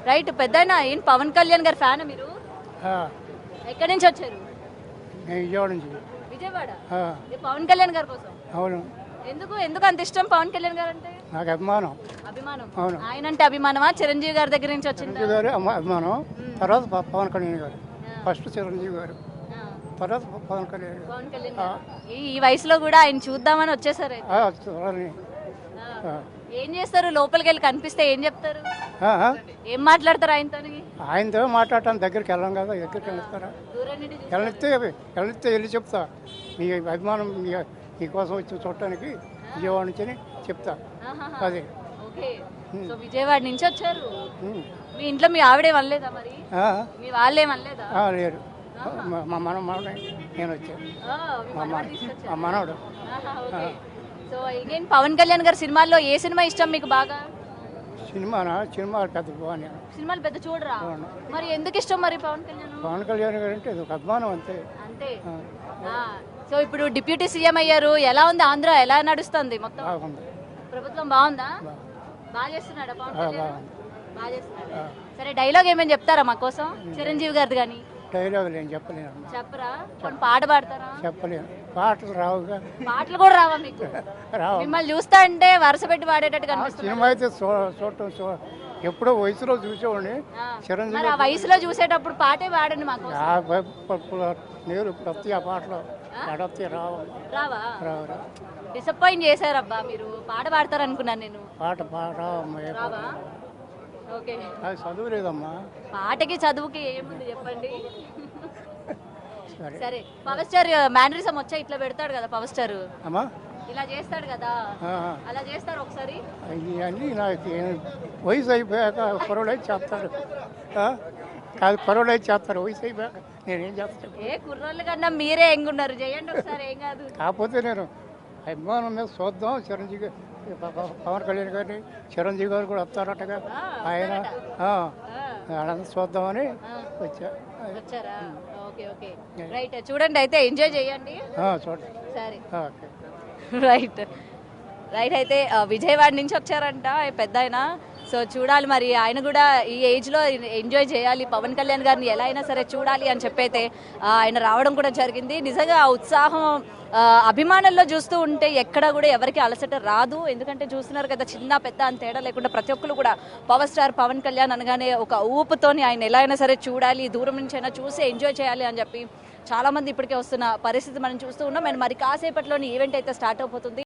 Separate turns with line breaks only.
Right పెద్దయినా ఏం పవన్ కళ్యాణ్ గారి fan మీరు? ఎక్కడి నుంచి వచ్చారు?
విజయవాడ నుంచి.
విజయవాడ. పవన్ కళ్యాణ్ గారి కోసం?
అవును.
ఎందుకు ఎందుకు అంత ఇష్టం పవన్ కళ్యాణ్ గారు అంటే?
నాకు అభిమానం.
అభిమానం.
అవును.
ఆయన అంటే అభిమానమా? చిరంజీవి గారి దగ్గర నుంచి వచ్చింది
చిరంజీవి గారు అభిమానం, తర్వాత పవన్ కళ్యాణ్ గారు. ఫస్ట్ చిరంజీవి గారు, తర్వాత పవన్ కళ్యాణ్ గారు.
పవన్ కళ్యాణ్ గారు. ఈ వయసులో కూడా ఆయన చూద్దామని వచ్చేసారు అయితే.
చూడాలని.
ఏం చేస్తారు? లోపలికి వెళ్ళి కనిపిస్తే ఏం చెప్తారు? ఏం మాట్లాడతారు ఆయనతో?
ఆయనతో మాట్లాడటానికి దగ్గరికి వెళ్ళాం కదా, దగ్గరికి వెళ్తారా?
దూరం నుండి
వెళ్ళితే వెళ్ళి చెప్తా, మీ అభిమానం మీకోసం వచ్చి చూడటానికి విజయవాడ నుంచి చెప్తా. అదే.
ఓకే. సో విజయవాడ నుంచి వచ్చారు. మీ ఇంట్లో మీ ఆవిడే వనలేదా మరి? మీ వాళ్ళే వనలేదా?
లేరు. మా మనవడే నేను వచ్చాను. మా మనవడు.
సో ఇంకేం పవన్ కళ్యాణ్ గారి సినిమాల్లో ఏ సినిమా ఇష్టం మీకు బాగా?
సినిమాలు పెద్ద బాగా.
సినిమాలు పెద్ద చూడరా? మరి ఎందుకు ఇష్టం మరి పవన్ కళ్యాణ్?
పవన్ కళ్యాణ్ గారు అంటే ఒక అభిమానం అంతే.
అంతే. సో ఇప్పుడు డిప్యూటీ సీఎం అయ్యారు, ఎలా ఉంది ఆంధ్ర? ఎలా నడుస్తుంది మొత్తం? ప్రభుత్వం బాగుందా? బాగా చేస్తున్నాడా పవన్ కళ్యాణ్? బాగా చేస్తున్నాడు. సరే డైలాగ్ ఏమేమి చెప్తారా మా కోసం? చిరంజీవి గారిది కానీ.
డైలాగులు ఏం చెప్పలేను.
చెప్పరా? పాట పాడతారా?
చెప్పలేను. పాటలు రావుగా.
పాటలు కూడా రావా మీకు?
రావు.
మిమ్మల్ని చూస్తా అంటే వరుస పెట్టి పాడేటట్టు కనిపిస్తుంది.
సినిమా అయితే చూడటం ఎప్పుడో వయసులో చూసేవాడిని. చిరంజీవి
ఆ వయసులో చూసేటప్పుడు పాటే పాడండి మాకు.
నేను ప్రతి ఆ పాటలో పాడొస్తే రావా? రావు.
డిసప్పాయింట్ చేశారబ్బా మీరు. పాట పాడతారు అనుకున్నాను నేను.
పాట రావమ్మా.
ఓకే.
అది చదువు లేదమ్మా.
పాటకి చదువుకి ఏముంది చెప్పండి. సరే పవర్ స్టార్ మేనరిజం వచ్చా ఇట్లా పెడతాడు కదా పవర్ స్టార్,
అమ్మా
ఇలా చేస్తాడు కదా, అలా చేస్తారు ఒకసారి.
ఇవన్నీ నాకు వయసు అయిపోయాక కుర్రోడైతే చేస్తారు. కాదు, కుర్రోడైతే చేస్తారు. వయసు అయిపోయాక నేనేం చేస్తాను?
ఏ కుర్రోళ్ళు కన్నా మీరే ఎంగున్నారు, చేయండి ఒకసారి, ఏం కాదు.
కాకపోతే నేను అభిమానం మీద చూద్దాం. చిరంజీవి పవన్ కళ్యాణ్ గారిని చిరంజీవి గారు కూడా వస్తారటగా. ఆయన అదంతా చూద్దామని
వచ్చారా? Okay okay right. చూడండి అయితే ఎంజాయ్ చేయండి.
చూడండి.
సరే రైట్ అయితే విజయవాడ నుంచి వచ్చారంట పెద్ద ఆయన. సో చూడాలి మరి, ఆయన కూడా ఈ ఏజ్లో ఎంజాయ్ చేయాలి, పవన్ కళ్యాణ్ గారిని ఎలా అయినా సరే చూడాలి అని చెప్పైతే ఆయన రావడం కూడా జరిగింది. నిజంగా ఆ ఉత్సాహం అభిమానుల్లో చూస్తూ ఉంటే ఎక్కడ కూడా ఎవరికి అలసట రాదు. ఎందుకంటే చూస్తున్నారు కదా, చిన్న పెద్ద అని తేడా లేకుండా ప్రతి ఒక్కరు కూడా పవర్ స్టార్ పవన్ కళ్యాణ్ అనగానే ఒక ఊపుతోని ఆయన ఎలా అయినా సరే చూడాలి, దూరం నుంచి అయినా చూసి ఎంజాయ్ చేయాలి అని చెప్పి చాలామంది ఇప్పటికే వస్తున్న పరిస్థితి మనం చూస్తూ ఉన్నాం. అండ్ మరి కాసేపట్లోని ఈవెంట్ అయితే స్టార్ట్ అయిపోతుంది.